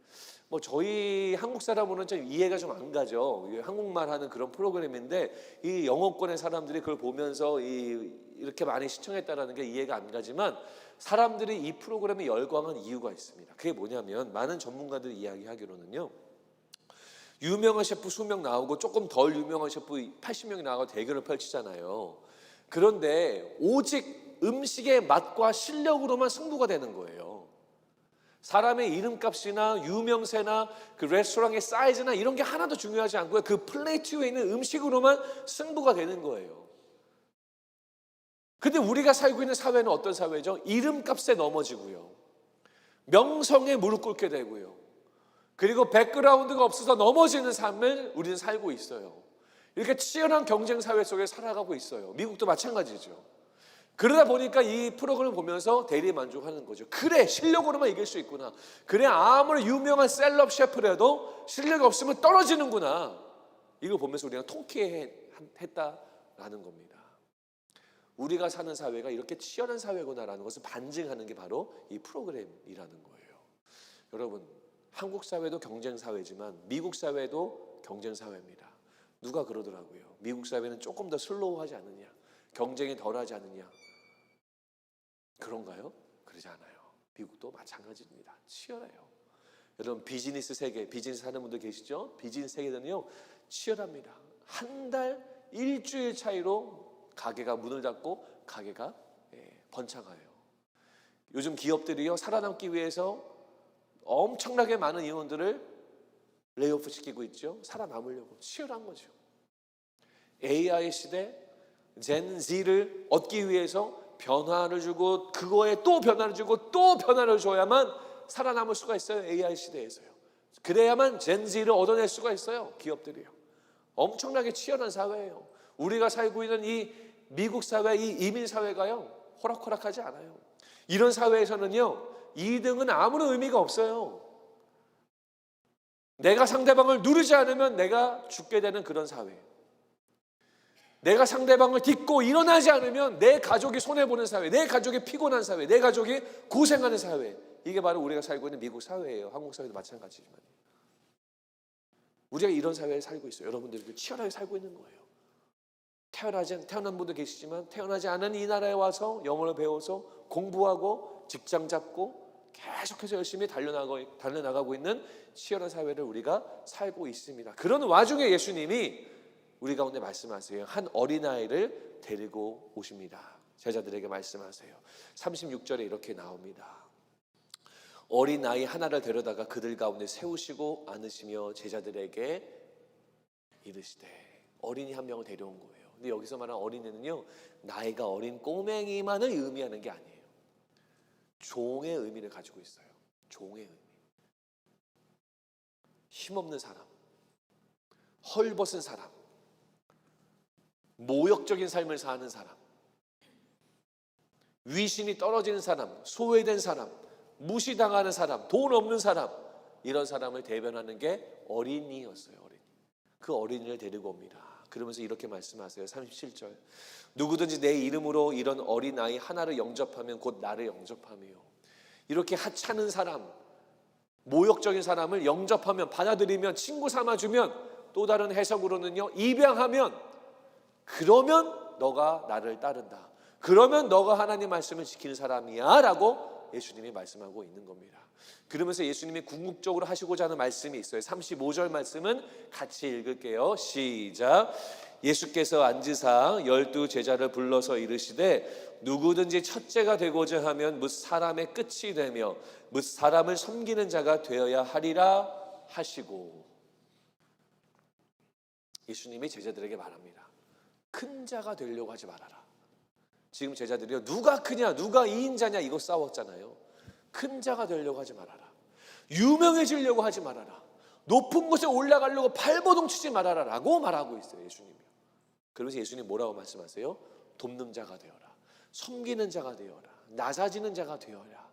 뭐 저희 한국 사람으로는 좀 이해가 좀 안 가죠. 한국말 하는 그런 프로그램인데 이 영어권의 사람들이 그걸 보면서 이렇게 많이 시청했다라는 게 이해가 안 가지만, 사람들이 이 프로그램에 열광한 이유가 있습니다. 그게 뭐냐면, 많은 전문가들이 이야기하기로는요, 유명한 셰프 수명 나오고 조금 덜 유명한 셰프 80명이 나와서 대결을 펼치잖아요. 그런데 오직 음식의 맛과 실력으로만 승부가 되는 거예요. 사람의 이름값이나 유명세나 그 레스토랑의 사이즈나 이런 게 하나도 중요하지 않고요, 그 플레이트 위에 있는 음식으로만 승부가 되는 거예요. 근데 우리가 살고 있는 사회는 어떤 사회죠? 이름값에 넘어지고요, 명성에 무릎 꿇게 되고요, 그리고 백그라운드가 없어서 넘어지는 삶을 우리는 살고 있어요. 이렇게 치열한 경쟁 사회 속에 살아가고 있어요. 미국도 마찬가지죠. 그러다 보니까 이 프로그램을 보면서 대리 만족하는 거죠. 그래, 실력으로만 이길 수 있구나. 그래, 아무리 유명한 셀럽 셰프라도 실력이 없으면 떨어지는구나. 이걸 보면서 우리가 통쾌했다라는 겁니다. 우리가 사는 사회가 이렇게 치열한 사회구나라는 것을 반증하는 게 바로 이 프로그램이라는 거예요. 여러분, 한국 사회도 경쟁 사회지만 미국 사회도 경쟁 사회입니다. 누가 그러더라고요. 미국 사회는 조금 더 슬로우하지 않느냐, 경쟁이 덜하지 않느냐. 그런가요? 그러지 않아요. 미국도 마찬가지입니다. 치열해요. 여러분, 비즈니스 세계, 비즈니스 하는 분들 계시죠? 비즈니스 세계는요, 치열합니다. 한 달, 일주일 차이로 가게가 문을 닫고 가게가 번창해요. 요즘 기업들이요, 살아남기 위해서 엄청나게 많은 인원들을 레이오프 시키고 있죠. 살아남으려고 치열한 거죠. AI 시대, 젠 Z를 얻기 위해서 변화를 주고 그거에 또 변화를 주고 또 변화를 줘야만 살아남을 수가 있어요. AI 시대에서요. 그래야만 젠 Z를 얻어낼 수가 있어요. 기업들이요. 엄청나게 치열한 사회예요. 우리가 살고 있는 이 미국 사회, 이 이민 사회가요, 호락호락하지 않아요. 이런 사회에서는요, 2등은 아무런 의미가 없어요. 내가 상대방을 누르지 않으면 내가 죽게 되는 그런 사회. 내가 상대방을 딛고 일어나지 않으면 내 가족이 손해보는 사회, 내 가족이 피곤한 사회, 내 가족이 고생하는 사회. 이게 바로 우리가 살고 있는 미국 사회예요. 한국 사회도 마찬가지지만. 우리가 이런 사회에 살고 있어요. 여러분들이 치열하게 살고 있는 거예요. 태어난 분도 계시지만 태어나지 않은 이 나라에 와서 영어를 배워서 공부하고 직장 잡고 계속해서 열심히 달려나가고 있는 치열한 사회를 우리가 살고 있습니다. 그런 와중에 예수님이 우리 가운데 말씀하세요. 한 어린아이를 데리고 오십니다. 제자들에게 말씀하세요. 36절에 이렇게 나옵니다. 어린아이 하나를 데려다가 그들 가운데 세우시고 안으시며 제자들에게 이르시되. 어린이 한 명을 데려온 거예요. 근데 여기서 말하는 어린이는요, 나이가 어린 꼬맹이만을 의미하는 게 아니에요. 종의 의미를 가지고 있어요. 종의 의미. 힘없는 사람, 헐벗은 사람, 모욕적인 삶을 사는 사람, 위신이 떨어지는 사람, 소외된 사람, 무시당하는 사람, 돈 없는 사람, 이런 사람을 대변하는 게 어린이였어요. 어린이. 그 어린이를 데리고 옵니다. 그러면서 이렇게 말씀하세요. 37절. 누구든지 내 이름으로 이런 어린아이 하나를 영접하면 곧 나를 영접하며. 이렇게 하찮은 사람, 모욕적인 사람을 영접하면, 받아들이면, 친구 삼아주면, 또 다른 해석으로는요, 입양하면, 그러면 너가 나를 따른다. 그러면 너가 하나님 말씀을 지키는 사람이야 라고 예수님이 말씀하고 있는 겁니다. 그러면서 예수님이 궁극적으로 하시고자 하는 말씀이 있어요. 35절 말씀은 같이 읽을게요. 시작. 예수께서 앉으사 12 제자를 불러서 이르시되 누구든지 첫째가 되고자 하면 뭇 사람의 끝이 되며 뭇 사람을 섬기는 자가 되어야 하리라 하시고. 예수님이 제자들에게 말합니다. 큰 자가 되려고 하지 말아라. 지금 제자들이요, 누가 크냐 누가 이인자냐 이거 싸웠잖아요. 큰 자가 되려고 하지 말아라. 유명해지려고 하지 말아라. 높은 곳에 올라가려고 발버둥 치지 말아라 라고 말하고 있어요, 예수님이. 그러면서 예수님 뭐라고 말씀하세요? 돕는 자가 되어라. 섬기는 자가 되어라. 낮아지는 자가 되어라.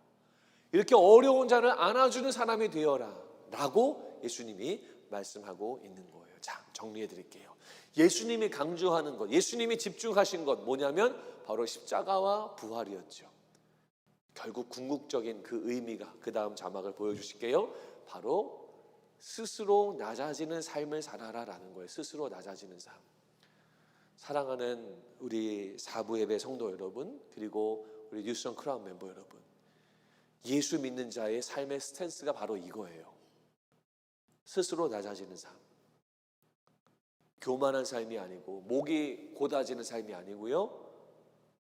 이렇게 어려운 자를 안아주는 사람이 되어라 라고 예수님이 말씀하고 있는 거예요. 자, 정리해 드릴게요. 예수님이 강조하는 것, 예수님이 집중하신 것 뭐냐면 바로 십자가와 부활이었죠. 결국 궁극적인 그 의미가, 그 다음 자막을 보여주실게요. 바로 스스로 낮아지는 삶을 살아라 라는 거예요. 스스로 낮아지는 삶. 사랑하는 우리 사부 예배 성도 여러분, 그리고 우리 뉴스원 크라운 멤버 여러분, 예수 믿는 자의 삶의 스탠스가 바로 이거예요. 스스로 낮아지는 삶. 교만한 삶이 아니고, 목이 곧아지는 삶이 아니고요,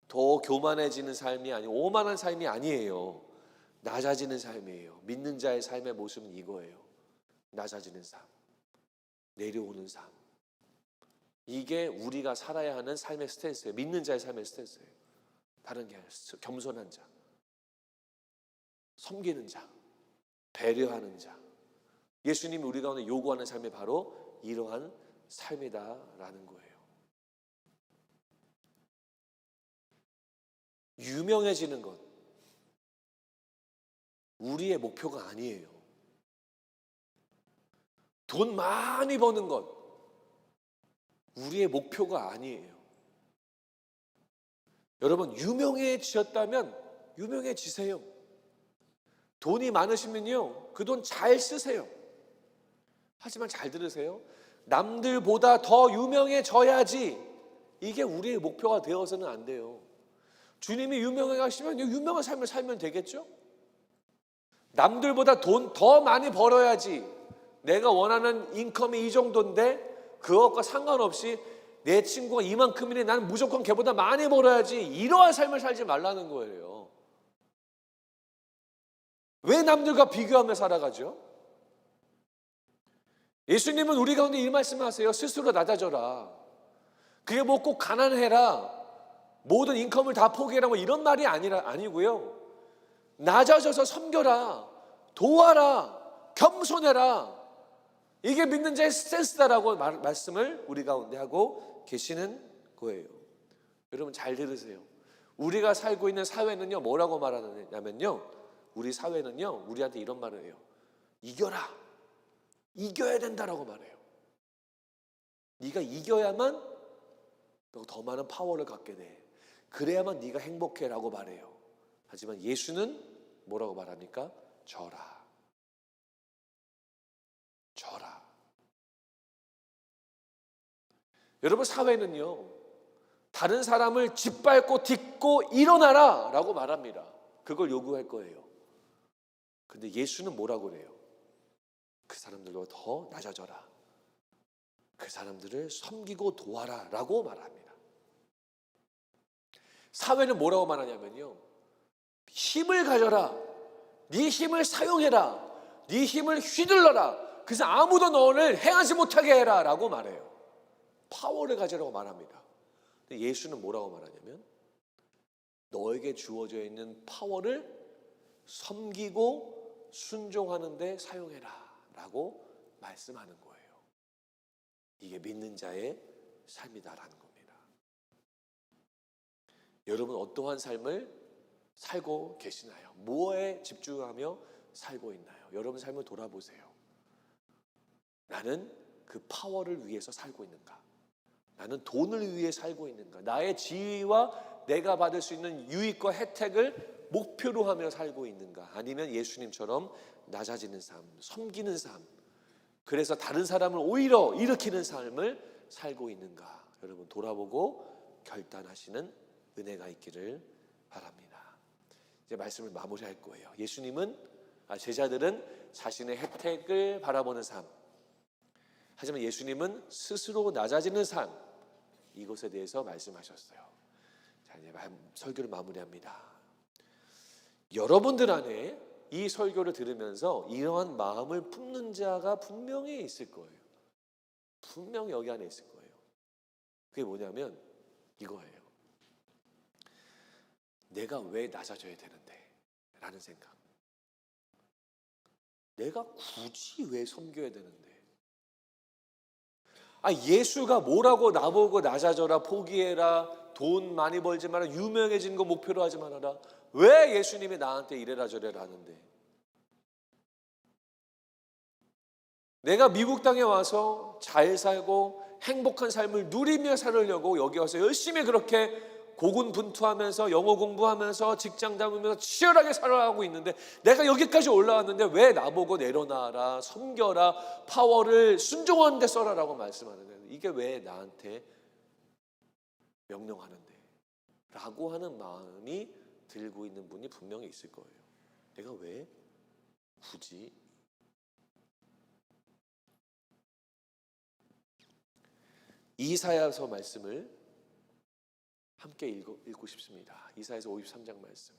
더 교만해지는 삶이 아니고, 오만한 삶이 아니에요. 낮아지는 삶이에요. 믿는 자의 삶의 모습은 이거예요. 낮아지는 삶, 내려오는 삶. 이게 우리가 살아야 하는 삶의 스탠스예요. 믿는 자의 삶의 스탠스예요. 다른 게 아니라 겸손한 자, 섬기는 자, 배려하는 자. 예수님이 우리 가운데 요구하는 삶이 바로 이러한 삶이다라는 거예요. 유명해지는 것, 우리의 목표가 아니에요. 돈 많이 버는 것, 우리의 목표가 아니에요. 여러분, 유명해지셨다면 유명해지세요. 돈이 많으시면요, 그 돈 잘 쓰세요. 하지만 잘 들으세요. 남들보다 더 유명해져야지, 이게 우리의 목표가 되어서는 안 돼요. 주님이 유명해 하시면 유명한 삶을 살면 되겠죠? 남들보다 돈 더 많이 벌어야지, 내가 원하는 인컴이 이 정도인데 그것과 상관없이 내 친구가 이만큼이니 나는 무조건 걔보다 많이 벌어야지, 이러한 삶을 살지 말라는 거예요. 왜 남들과 비교하며 살아가죠? 예수님은 우리 가운데 이 말씀을 하세요. 스스로 낮아져라. 그게 뭐 꼭 가난해라, 모든 인컴을 다 포기해라, 뭐 이런 말이 아니고요. 낮아져서 섬겨라, 도와라, 겸손해라. 이게 믿는 자의 스탠스다라고 말씀을 우리 가운데 하고 계시는 거예요. 여러분 잘 들으세요. 우리가 살고 있는 사회는요, 뭐라고 말하냐면요, 우리 사회는요, 우리한테 이런 말을 해요. 이겨라, 이겨야 된다라고 말해요. 네가 이겨야만 너 더 많은 파워를 갖게 돼. 그래야만 네가 행복해라고 말해요. 하지만 예수는 뭐라고 말합니까? 져라, 져라. 여러분, 사회는요, 다른 사람을 짓밟고 딛고 일어나라 라고 말합니다. 그걸 요구할 거예요. 근데 예수는 뭐라고 그래요? 그 사람들로 더 낮아져라, 그 사람들을 섬기고 도와라 라고 말합니다. 사회는 뭐라고 말하냐면요, 힘을 가져라, 네 힘을 사용해라, 네 힘을 휘둘러라, 그래서 아무도 너를 행하지 못하게 해라 라고 말해요. 파워를 가지라고 말합니다. 근데 예수는 뭐라고 말하냐면 너에게 주어져 있는 파워를 섬기고 순종하는 데 사용해라 라고 말씀하는 거예요. 이게 믿는 자의 삶이다라는 겁니다. 여러분, 어떠한 삶을 살고 계시나요? 뭐에 집중하며 살고 있나요? 여러분 삶을 돌아보세요. 나는 그 파워를 위해서 살고 있는가? 나는 돈을 위해 살고 있는가? 나의 지위와 내가 받을 수 있는 유익과 혜택을 목표로 하며 살고 있는가? 아니면 예수님처럼 낮아지는 삶, 섬기는 삶, 그래서 다른 사람을 오히려 일으키는 삶을 살고 있는가? 여러분 돌아보고 결단하시는 은혜가 있기를 바랍니다. 이제 말씀을 마무리할 거예요. 제자들은 자신의 혜택을 바라보는 삶, 하지만 예수님은 스스로 낮아지는 삶, 이것에 대해서 말씀하셨어요. 자, 이제 설교를 마무리합니다. 여러분들 안에 이 설교를 들으면서 이러한 마음을 품는 자가 분명히 있을 거예요. 분명히 여기 안에 있을 거예요. 그게 뭐냐면 이거예요. 내가 왜 낮아져야 되는데? 라는 생각. 내가 굳이 왜 섬겨야 되는데? 예수가 뭐라고 나보고 낮아져라, 포기해라, 돈 많이 벌지 마라, 유명해진 거 목표로 하지 말아라. 왜 예수님이 나한테 이래라 저래라 하는데? 내가 미국 땅에 와서 잘 살고 행복한 삶을 누리며 살으려고 여기 와서 열심히 그렇게 고군분투하면서 영어 공부하면서 직장 다니면서 치열하게 살아가고 있는데, 내가 여기까지 올라왔는데 왜 나보고 내려놔라, 섬겨라, 파워를 순종하는 데 써라라고 말씀하는데, 이게 왜 나한테 명령하는데? 라고 하는 마음이 들고 있는 분이 분명히 있을 거예요. 내가 왜 굳이? 이사야서 말씀을 함께 읽고 싶습니다. 이사야서 53장 말씀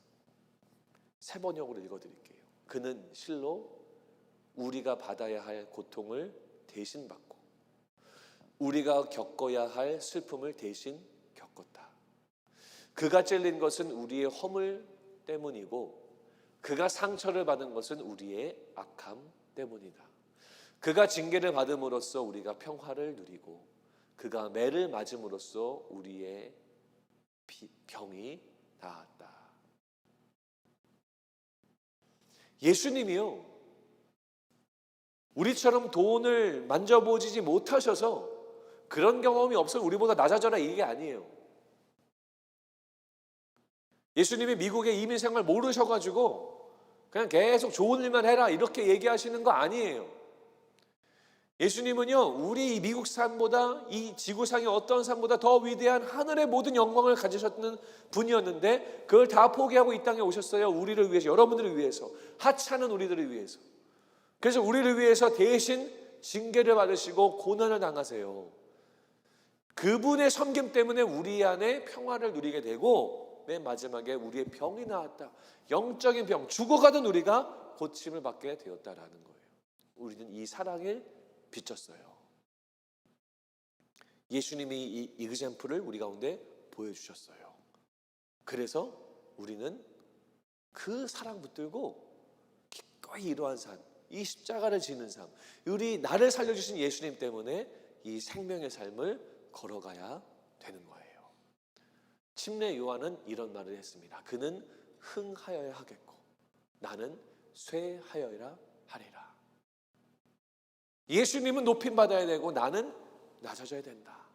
세 번역으로 읽어드릴게요. 그는 실로 우리가 받아야 할 고통을 대신 받고 우리가 겪어야 할 슬픔을 대신 겪었다. 그가 찔린 것은 우리의 허물 때문이고 그가 상처를 받은 것은 우리의 악함 때문이다. 그가 징계를 받음으로써 우리가 평화를 누리고 그가 매를 맞음으로써 우리의 병이 나았다. 예수님이요, 우리처럼 돈을 만져보지 못하셔서 그런 경험이 없어 우리보다 낮아져라 이게 아니에요. 예수님이 미국의 이민 생활 모르셔가지고 그냥 계속 좋은 일만 해라 이렇게 얘기하시는 거 아니에요. 예수님은요, 우리 미국 삶보다 이 지구상의 어떤 삶보다 더 위대한 하늘의 모든 영광을 가지셨는 분이었는데 그걸 다 포기하고 이 땅에 오셨어요. 우리를 위해서, 여러분들을 위해서, 하찮은 우리들을 위해서. 그래서 우리를 위해서 대신 징계를 받으시고 고난을 당하세요. 그분의 섬김 때문에 우리 안에 평화를 누리게 되고 맨 마지막에 우리의 병이 나았다. 영적인 병, 죽어가던 우리가 고침을 받게 되었다라는 거예요. 우리는 이 사랑을 비쳤어요. 예수님이 이 이그젬플을 우리 가운데 보여주셨어요. 그래서 우리는 그 사랑 붙들고 기꺼이 이러한 삶, 이 십자가를 지는 삶, 우리 나를 살려주신 예수님 때문에 이 생명의 삶을 걸어가야 되는 거예요. 침례 요한은 이런 말을 했습니다. 그는 흥하여야 하겠고 나는 쇠하여야 하리라. 예수님은 높임받아야 되고 나는 낮아져야 된다.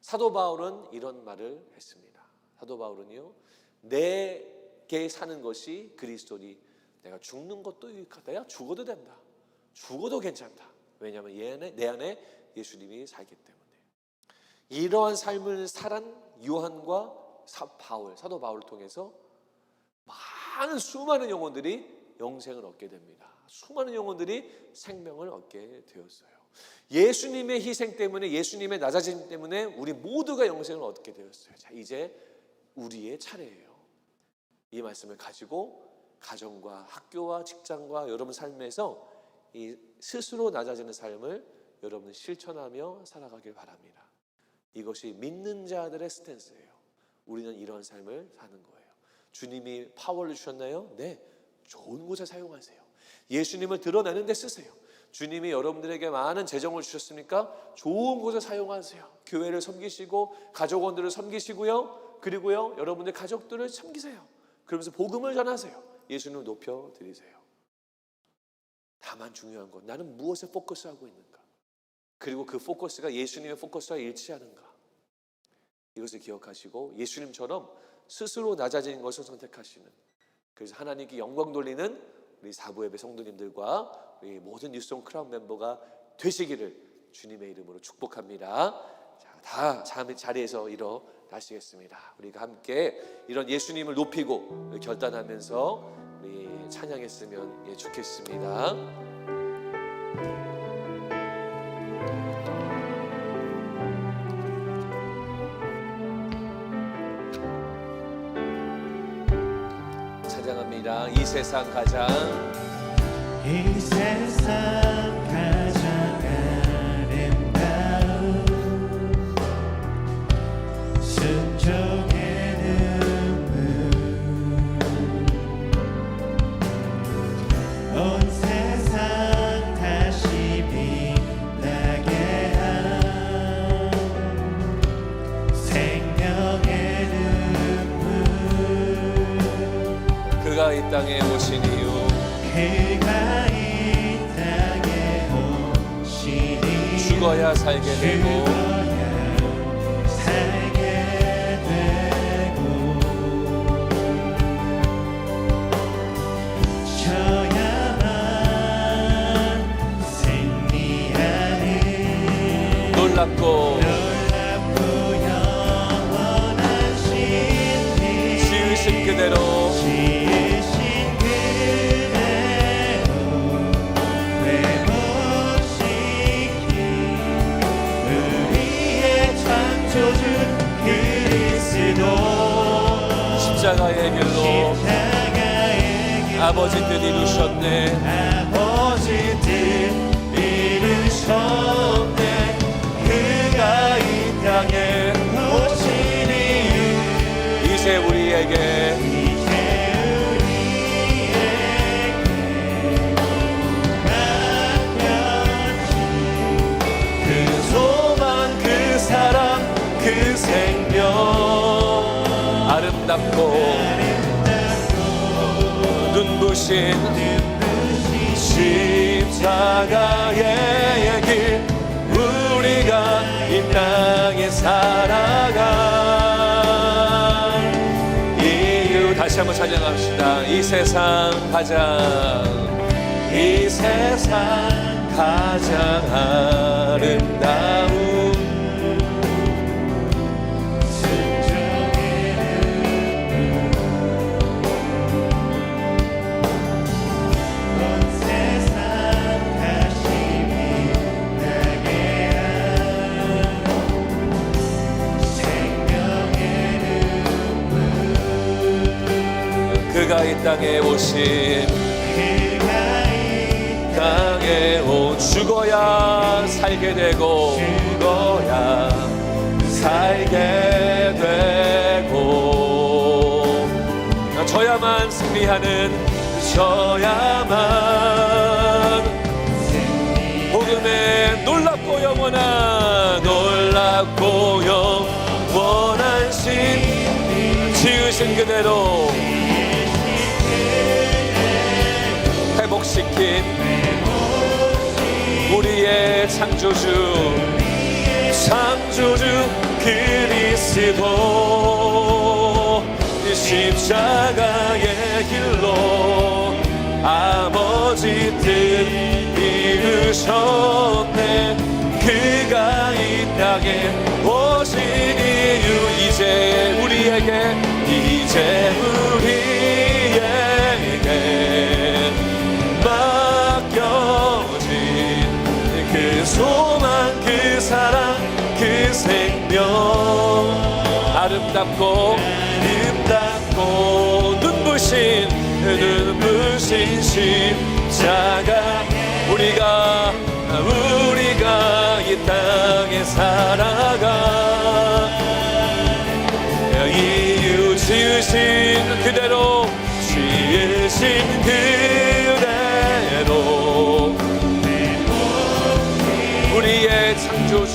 사도 바울은 이런 말을 했습니다. 사도 바울은요, 내게 사는 것이 그리스도니 내가 죽는 것도 유익하다. 야, 죽어도 된다. 죽어도 괜찮다. 왜냐하면 내 안에 예수님이 살기 때문에. 이러한 삶을 살한 요한과 사도 바울을 통해서 많은 수많은 영혼들이 영생을 얻게 됩니다. 수많은 영혼들이 생명을 얻게 되었어요. 예수님의 희생 때문에, 예수님의 낮아짐 때문에 우리 모두가 영생을 얻게 되었어요. 자, 이제 우리의 차례예요. 이 말씀을 가지고 가정과 학교와 직장과 여러분 삶에서 이 스스로 낮아지는 삶을 여러분 실천하며 살아가길 바랍니다. 이것이 믿는 자들의 스탠스예요. 우리는 이런 삶을 사는 거예요. 주님이 파워를 주셨나요? 네, 좋은 곳에 사용하세요. 예수님을 드러내는 데 쓰세요. 주님이 여러분들에게 많은 재정을 주셨으니까 좋은 곳에 사용하세요. 교회를 섬기시고 가족원들을 섬기시고요. 그리고요, 여러분들 가족들을 섬기세요. 그러면서 복음을 전하세요. 예수님을 높여드리세요. 다만 중요한 건 나는 무엇에 포커스하고 있는가? 그리고 그 포커스가 예수님의 포커스와 일치하는가? 이것을 기억하시고 예수님처럼 스스로 낮아지는 것을 선택하시는, 그래서 하나님께 영광 돌리는 우리 사부예배 성도님들과 우리 모든 뉴스송 크라운 멤버가 되시기를 주님의 이름으로 축복합니다. 자, 다 자리에서 일어나시겠습니다. 우리가 함께 이런 예수님을 높이고 결단하면서 우리 찬양했으면 좋겠습니다. 찬양합니다. 이 세상 가장 아름다운 순종의 눈물, 온 세상 다시 빛나게 한 생명의 눈물. 그가 이 땅에 오신 이유, 그가 이 땅에 오신 이유, 죽어야 살게 되고 놀랍고 영원한 신비, 지으신 그대로 지으신 그대로 회복시킨 우리의 창조주 그리스도, 십자가의 길로 아버지 뜻 이루셨네. 아버지 뜻 이루셨네. 그가 이 땅에 오신 이유, 이제 우리에게 맡겼지. 그 소망, 그 사랑, 그 생명, 아름답고 눈부신 십자가의 길, 우리가 이 땅에 살아갈 이유. 다시 한번 찬양합시다. 이 세상 가장, 이 세상 가장 아름다운 그가 이 땅에 오신, 땅에 온, 죽어야 살게 되고 죽어야 살게 되고 저야만 승리하는, 저야만 복음의 놀랍고 영원한, 놀랍고 영원한 신, 지으신 그대로 회복시킨 우리의 창조주, 창조주 그리스도, 십자가의 길로 아버지 뜻 이루셨네. 그가 이 땅에 오신 이유, 이제 우리에게, 이제 우리에게 맡겨진 그 소망, 그 사랑, 그 생명, 아름답고 눈부신 십자가, 우리가 이 땅에 살아가 이유, 지으신 그대로, 지으신 그대로 우리의 창조주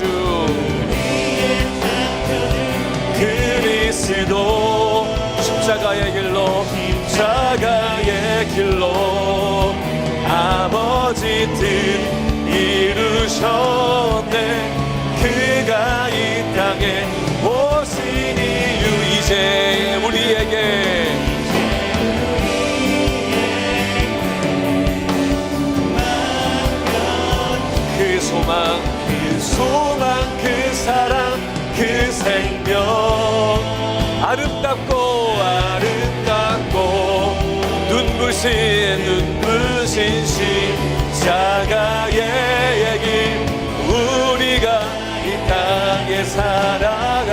그리스도, 십자가의 길로 아버지 뜻 이루셨네. 그가 이 땅에 오신 이유 이제 우리에게 그 소망 그 사랑 그 생명 아름답고 눈부신 십자가의 길 우리가 이 땅에 살아가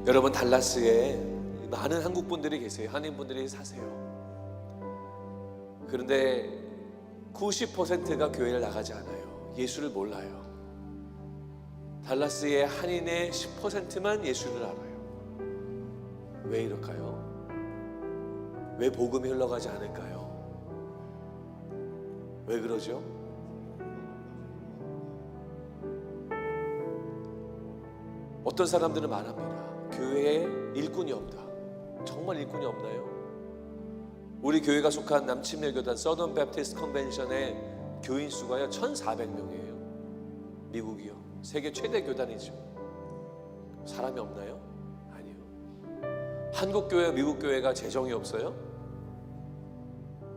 여러분, 달라스에 많은 한국 분들이 계세요. 한인 분들이 사세요. 그런데 90%가 교회를 나가지 않아요. 예수를 몰라요. 달라스의 한인의 10%만 예수를 알아요. 왜 이럴까요? 왜 복음이 흘러가지 않을까요? 왜 그러죠? 어떤 사람들은 말합니다. 교회에 일꾼이 없다. 정말 일꾼이 없나요? 우리 교회가 속한 남침례교단 서던 베프티스트 컨벤션의 교인 수가요 1,400명이에요. 미국이요. 세계 최대 교단이죠. 사람이 없나요? 아니요. 한국 교회, 미국 교회가 재정이 없어요?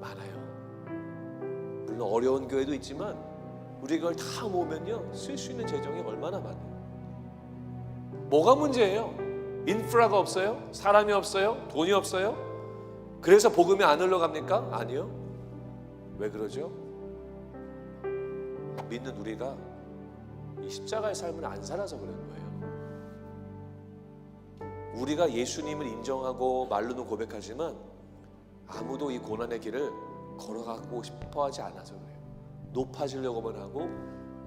많아요. 물론 어려운 교회도 있지만 우리가 그걸 다 모으면요 쓸 수 있는 재정이 얼마나 많아요. 뭐가 문제예요? 인프라가 없어요? 사람이 없어요? 돈이 없어요? 그래서 복음이 안 흘러갑니까? 아니요. 왜 그러죠? 믿는 우리가 이 십자가의 삶을 안 살아서 그런 거예요. 우리가 예수님을 인정하고 말로는 고백하지만 아무도 이 고난의 길을 걸어가고 싶어 하지 않아서 그래요. 높아지려고만 하고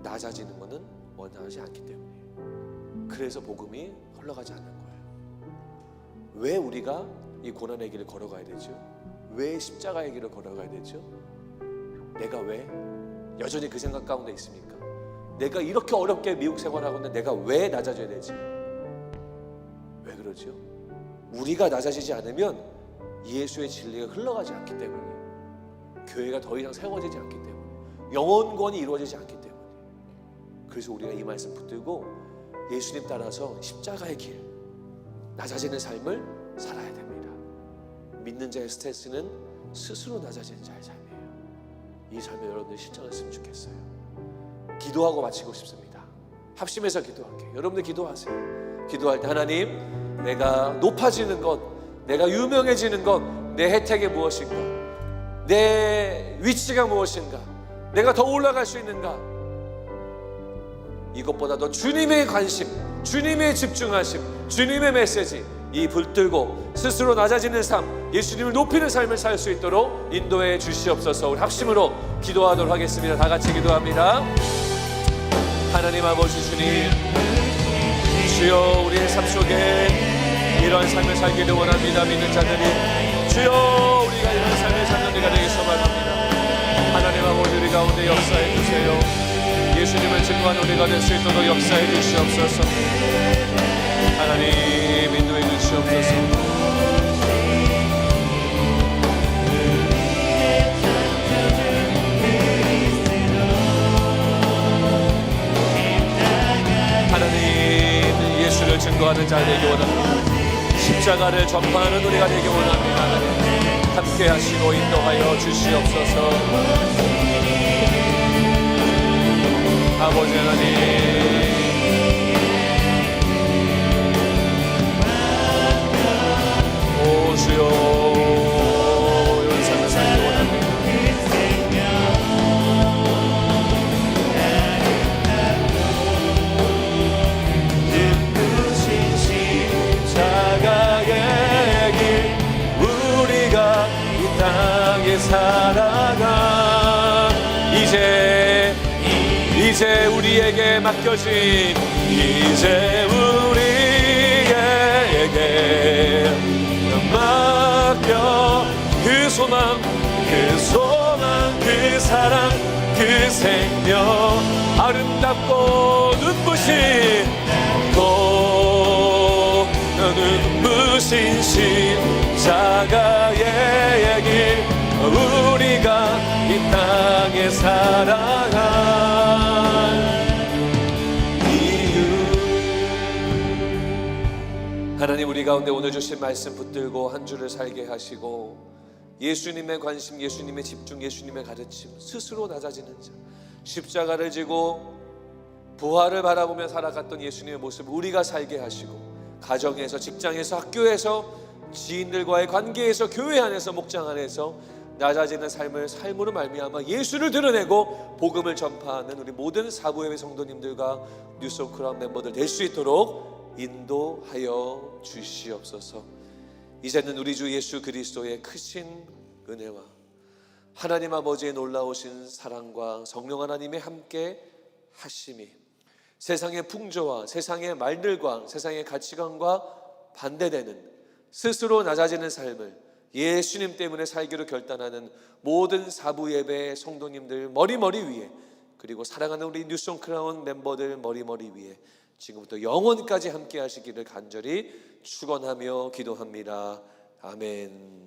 낮아지는 것은 원하지 않기 때문이에요. 그래서 복음이 흘러가지 않는 거예요. 왜 우리가 이 고난의 길을 걸어가야 되죠? 왜 십자가의 길을 걸어가야 되죠? 내가 왜 여전히 그 생각 가운데 있습니까? 내가 이렇게 어렵게 미국 생활하고 있는데 내가 왜 낮아져야 되지? 왜 그러죠? 우리가 낮아지지 않으면 예수의 진리가 흘러가지 않기 때문이에요. 교회가 더 이상 세워지지 않기 때문에, 영원권이 이루어지지 않기 때문에. 그래서 우리가 이 말씀 붙들고 예수님 따라서 십자가의 길, 낮아지는 삶을 살아야 됩니다. 믿는 자의 스탠스는 스스로 낮아지는 자의 삶이에요. 이 삶을 여러분들이 실천했으면 좋겠어요. 기도하고 마치고 싶습니다. 합심해서 기도할게요. 여러분들 기도하세요. 기도할 때 하나님, 내가 높아지는 것, 내가 유명해지는 것, 내 혜택이 무엇인가, 내 위치가 무엇인가, 내가 더 올라갈 수 있는가, 이것보다도 주님의 관심, 주님의 집중하심, 주님의 메시지, 이 붙들고 스스로 낮아지는 삶, 예수님을 높이는 삶을 살 수 있도록 인도해 주시옵소서. 우리 합심으로 기도하도록 하겠습니다. 다 같이 기도합니다. 하나님 아버지 주님, 주여, 우리의 삶 속에 이런 삶을 살기를 원합니다. 믿는 자들이, 주여, 우리가 이런 삶을 사는 데가 되기 소망합니다. 하나님 아버지, 우리 가운데 역사해 주세요. 예수님을 증거하는 우리가 될 수 있도록 역사해 주시옵소서. 하나님 인도해 주시옵소서. 하나님, 예수를 증거하는 자 되기 원합니다. 십자가를 전파하는 우리가 되기 원합니다. 하나님, 함께 하시고 인도하여 주시옵소서. 아버지 하나님, 오 주여, 이런 삶을 살기 원합니다. 눈부신 십자가의 길 우리가 이 땅에 살아가 이제 우리에게 맡겨진, 이제 우리에게 맡겨 그 소망 그 사랑 그 생명 아름답고 눈부신 십자가의 길 우리가 이 땅에 살아갈 이유. 하나님, 우리 가운데 오늘 주신 말씀 붙들고 한 주를 살게 하시고 예수님의 관심, 예수님의 집중, 예수님의 가르침, 스스로 낮아지는 자, 십자가를 지고 부활을 바라보며 살아갔던 예수님의 모습을 우리가 살게 하시고 가정에서, 직장에서, 학교에서, 지인들과의 관계에서, 교회 안에서, 목장 안에서 낮아지는 삶을 삶으로 말미암아 예수를 드러내고 복음을 전파하는 우리 모든 사부예배 성도님들과 뉴스 오브 크라운 멤버들 될 수 있도록 인도하여 주시옵소서. 이제는 우리 주 예수 그리스도의 크신 은혜와 하나님 아버지의 놀라우신 사랑과 성령 하나님의 함께 하심이 세상의 풍조와 세상의 말들과 세상의 가치관과 반대되는 스스로 낮아지는 삶을 예수님 때문에 살기로 결단하는 모든 사부예배 성도님들 머리 위에, 그리고 사랑하는 우리 뉴스 온 크라운 멤버들 머리 위에 지금부터 영원까지 함께 하시기를 간절히 축원하며 기도합니다. 아멘.